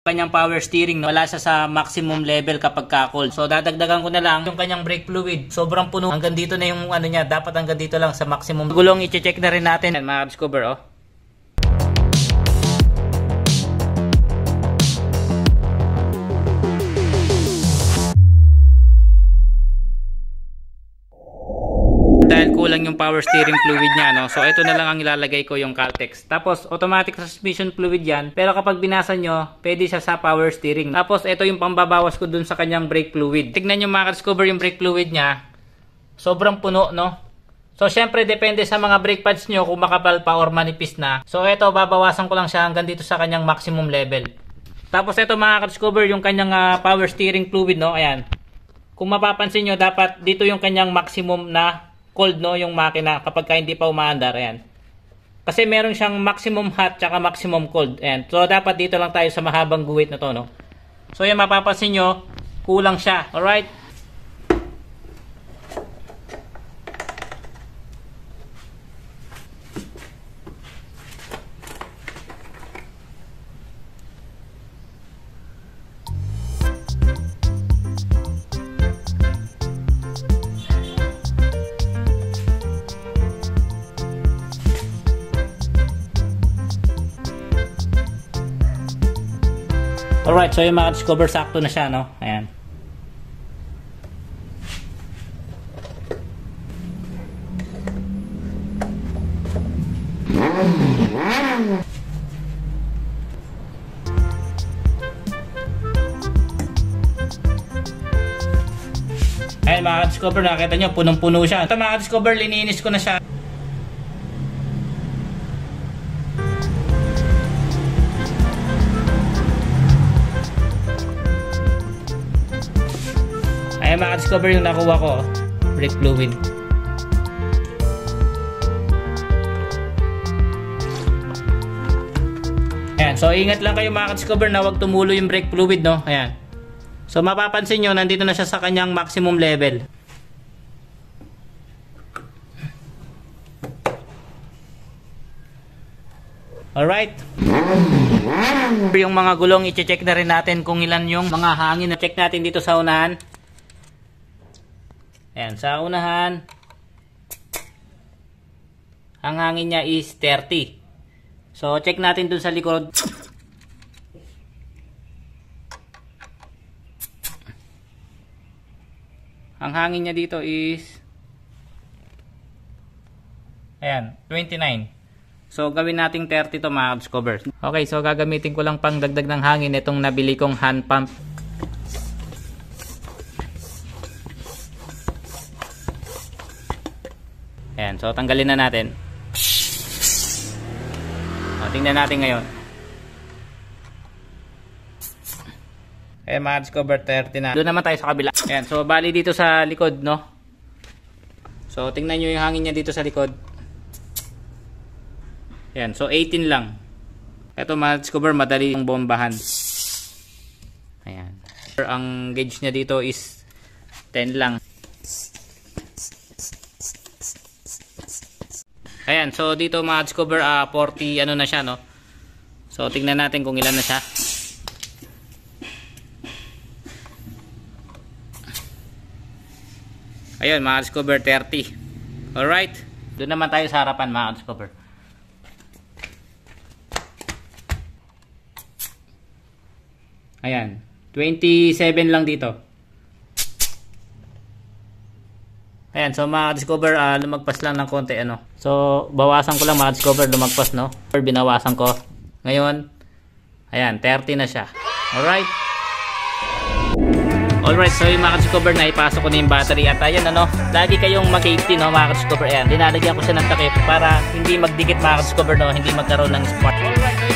Kanyang power steering, no? Wala siya sa maximum level kapag ka-cold. So dadagdagan ko na lang yung kanyang brake fluid. Sobrang puno. Hanggang dito na yung ano niya. Dapat hanggang dito lang sa maximum. Gulong i-check na rin natin. Mga discover, oh. Dahil kulang yung power steering fluid niya, no? So ito na lang ang ilalagay ko, yung Caltex. Tapos automatic transmission fluid yan, pero kapag binasa nyo, pwede siya sa power steering. Tapos ito yung pambabawas ko dun sa kanyang brake fluid. Tignan nyo mga ka-discover yung brake fluid niya. Sobrang puno, no? So syempre depende sa mga brake pads nyo kung makapal pa or manipis na. So ito, babawasan ko lang siya hanggang dito sa kanyang maximum level. Tapos ito mga ka-discover yung kanyang power steering fluid, no? Ayan. Kung mapapansin nyo, dapat dito yung kanyang maximum na cold, no, yung makina kapag hindi pa umaandar. Ayan. Kasi meron siyang maximum hot tsaka maximum cold. Ayan. So dapat dito lang tayo sa mahabang guhit na to, no. So yan, mapapansin nyo, kulang siya. Alright. Alright, so yung mga discover, sakto na siya, no? Ayan. Ayan mga discover, nakita nyo, punong-puno siya. Ito mga discover, lininis ko na siya. Ayan mga discover yung nakuha ko, brake fluid. Ayan, so ingat lang kayo mga discover na wag tumulo yung brake fluid, no? Ayan. So mapapansin nyo, nandito na siya sa kanyang maximum level. Alright. Yung mga gulong, i-check na rin natin kung ilan yung mga hangin na check natin dito sa unahan. Ayan, sa unahan, ang hangin niya is 30. So, check natin dun sa likod. Ang hangin niya dito is, ayan, 29. So, gawin nating 30 to mga discover. Okay, so gagamitin ko lang pang dagdag ng hangin itong nabili kong hand pump. Ayan, so tanggalin na natin. O, tingnan natin ngayon. Ayan mga discover, 30 na. Doon naman tayo sa kabila. Ayan, so bali dito sa likod, no? So tingnan nyo yung hangin niya dito sa likod. Ayan, so 18 lang. Ito mga discover, madali yung bombahan. Ayan. Ang gauge niya dito is 10 lang. Ayan, so dito mga discover, 40 ano na siya, no? So tingnan natin kung ilan na siya. Ayun mga discover, 30. Alright, doon naman tayo sa harapan mga discover. Ayan, 27 lang dito. Ayan, so mga discover, lumagpas lang ng konti, ano. So, bawasan ko lang mga discover, lumagpas, no. Binawasan ko. Ngayon, ayan, 30 na siya. Alright. Alright, so yung mga discover, na ipasok ko na yung battery. At ayan, ano, lagi kayong mag-safety, no, mga discover. Ayan, dinalagyan ko siya ng takip para hindi magdikit mga discover, no, hindi magkaroon ng spot. Alright, so